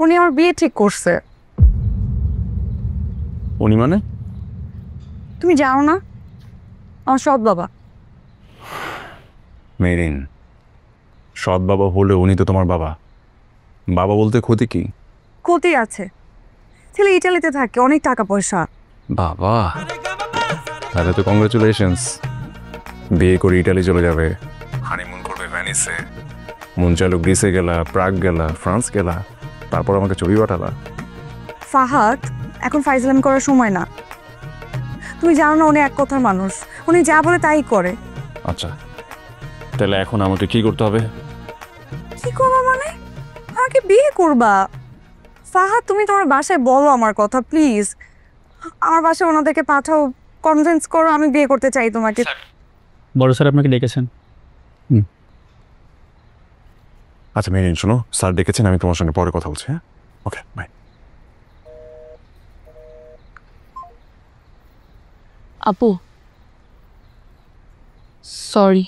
উনি আমার বিয়ে ঠিক করছে। উনি মানে? তুমি জানো না, আমার সৎ বাবা। মেরিন, সৎ বাবা হলে উনি তো তোমার বাবা। বাবা বলতে ক্ষতি কি? ক্ষতি আছে, ছেলে ইটালিতে থাকে, অনেক টাকা পয়সা। বাবা, তাহলে তো কংগ্রেচুলেশনস। বিয়ে করে ইটালি চলে যাবে, হানিমুন করবে ভ্যানিসে, মন চাইলো গ্রিসে গেলা, প্রাগ গেলা, ফ্রান্স গেলা, তারপর আমাকে ছবি পাঠালা। ফাহাদ, এখন ফাইজলামি করার সময় না। তুমি জানো না উনি এক কথার মানুষ, উনি যা বলে তাই করে। আচ্ছা, তাহলে এখন আমাকে কি করতে হবে? কি করবা মানে? আমাকে বিয়ে করবা? ফাহাদ, তুমি তোমার বাসায় বলো আমার কথা প্লিজ। আমার বাসায় ওনাদেরকে পাঠাও, কনভিন্স করো আমি বিয়ে করতে চাই তোমাকে। বড় স্যার আপনাকে ডেকেছেন। আচ্ছা মেরিন, শোনো, স্যার ডেকেছেন, আমি তোমার সঙ্গে পরে কথা বলছি। হ্যাঁ, ওকে, বাই। আপু, সরি।